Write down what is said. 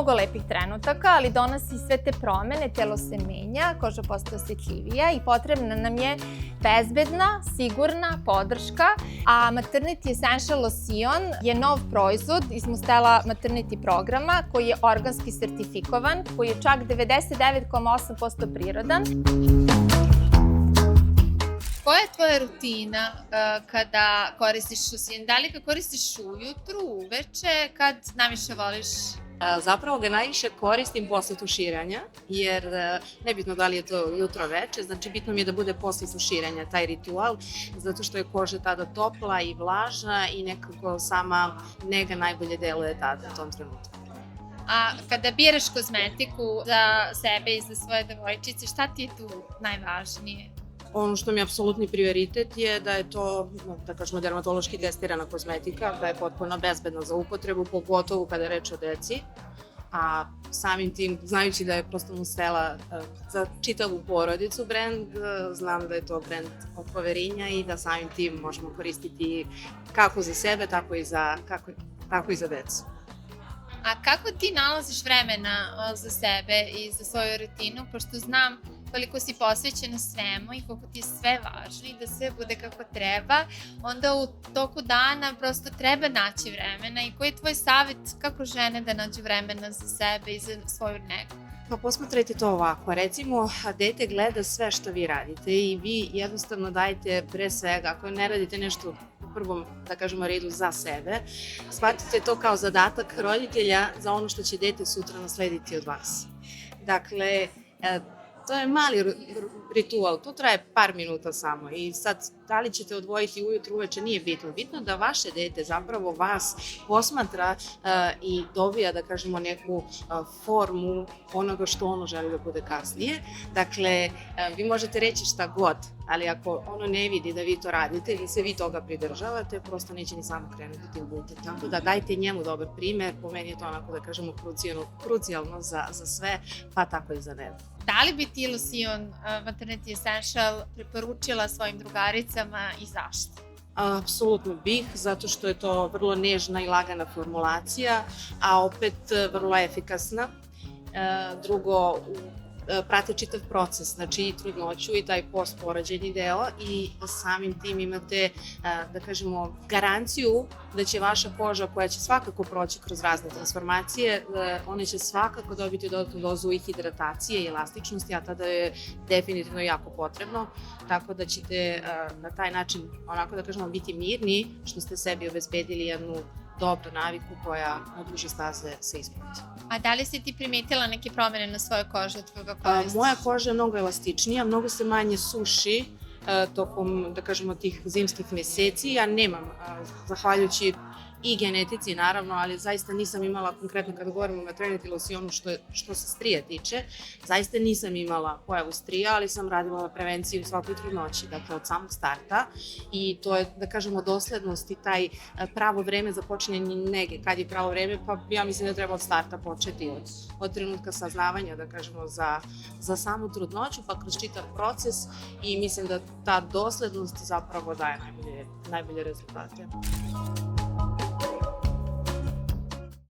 mnogo lepih trenutaka, ali donosi sve te promene, telo se menja, koža postaje osjetljivija i potrebna nam je bezbedna, sigurna podrška, a Maternity Essential Lotion je nov proizvod iz Mustela Maternity programa koji je organski sertifikovan, koji je čak 99,8% prirodan. Koja je tvoja rutina kada koristiš Lotion? Da li ga koristiš ujutru, uveče, kad najviše voliš? Zapravo ga najviše koristim posle tuširanja, jer nebitno da li je to jutro veče, znači bitno mi je da bude posle tuširanja taj ritual, zato što je koža tada topla i vlažna i nekako sama nega najbolje deluje tada u tom trenutku. A kada biraš kozmetiku za sebe i za svoje devojčice, šta ti je tu najvažnije? Ono što mi je apsolutni prioritet je da je to, da kažemo, dermatološki testirana kozmetika, da je potpuno bezbedna za upotrebu, pogotovo kada je reč o deci. A samim tim, znajući da je prosto Mustela za čitavu porodicu brend, znam da je to brend od poverenja i da samim tim možemo koristiti kako za sebe, tako i za decu. A kako ti nalaziš vremena za sebe i za svoju rutinu, pošto znam koliko si posvećena svemu i koliko ti je sve važno i da sve bude kako treba, onda u toku dana prosto treba naći vremena. I koji je tvoj savjet kako žene da nađu vremena za sebe i za svoju negu? Pa posmatrajte to ovako, recimo dete gleda sve što vi radite i vi jednostavno dajete pre svega, ako ne radite nešto u prvom, da kažemo, redu za sebe, shvatite to kao zadatak roditelja za ono što će dete sutra naslediti od vas. Dakle, to je mali ritual, to traje par minuta samo i sad da li ćete odvojiti ujutru, uveče, nije bitno. Bitno da vaše dete zapravo vas posmatra i dobija, da kažemo, neku formu onoga što ono želi da bude kasnije. Dakle, vi možete reći šta god, ali ako ono ne vidi da vi to radite ili se vi toga pridržavate, prosto neće ni samo krenuti tim putem. Tako da dajte njemu dobar primer, po meni je to onako, da kažemo, krucijalno za sve, pa tako i za mene. Da li bi ti Lotion Maternity Essential preporučila svojim drugaricama i zašto? Apsolutno bih, zato što je to vrlo nežna i lagana formulacija, a opet vrlo efikasna. Drugo, prate čitav proces, znači i trudnoću i taj postporođajni deo i samim tim imate, da kažemo, garanciju da će vaša koža, koja će svakako proći kroz razne transformacije, ona će svakako dobiti dodatnu dozu i hidratacije i elastičnosti, a tada je definitivno jako potrebno, tako da ćete na taj način, onako da kažemo, biti mirni što ste sebi obezbedili jednu dobru naviku koja na duže staze se isplati. A da li si ti primetila neke promene na svojoj koži od tvoga koristiš? Moja koža je mnogo elastičnija, mnogo se manje suši tokom, da kažemo, tih zimskih meseci. Ja nemam, zahvaljujući i genetici naravno, ali zaista nisam imala, konkretno kada govorimo o Maternity Lotionu što se strija tiče, zaista nisam imala pojavu strija, ali sam radila prevenciju svakoj trudnoći, dakle od samog starta i to je, da kažemo, doslednost i taj pravo vreme za počinjanje nege. Kad je pravo vreme? Pa ja mislim da treba od starta početi, od trenutka saznavanja, da kažemo, za samu trudnoću, pa kroz čitav proces i mislim da ta doslednost zapravo daje najbolje rezultate.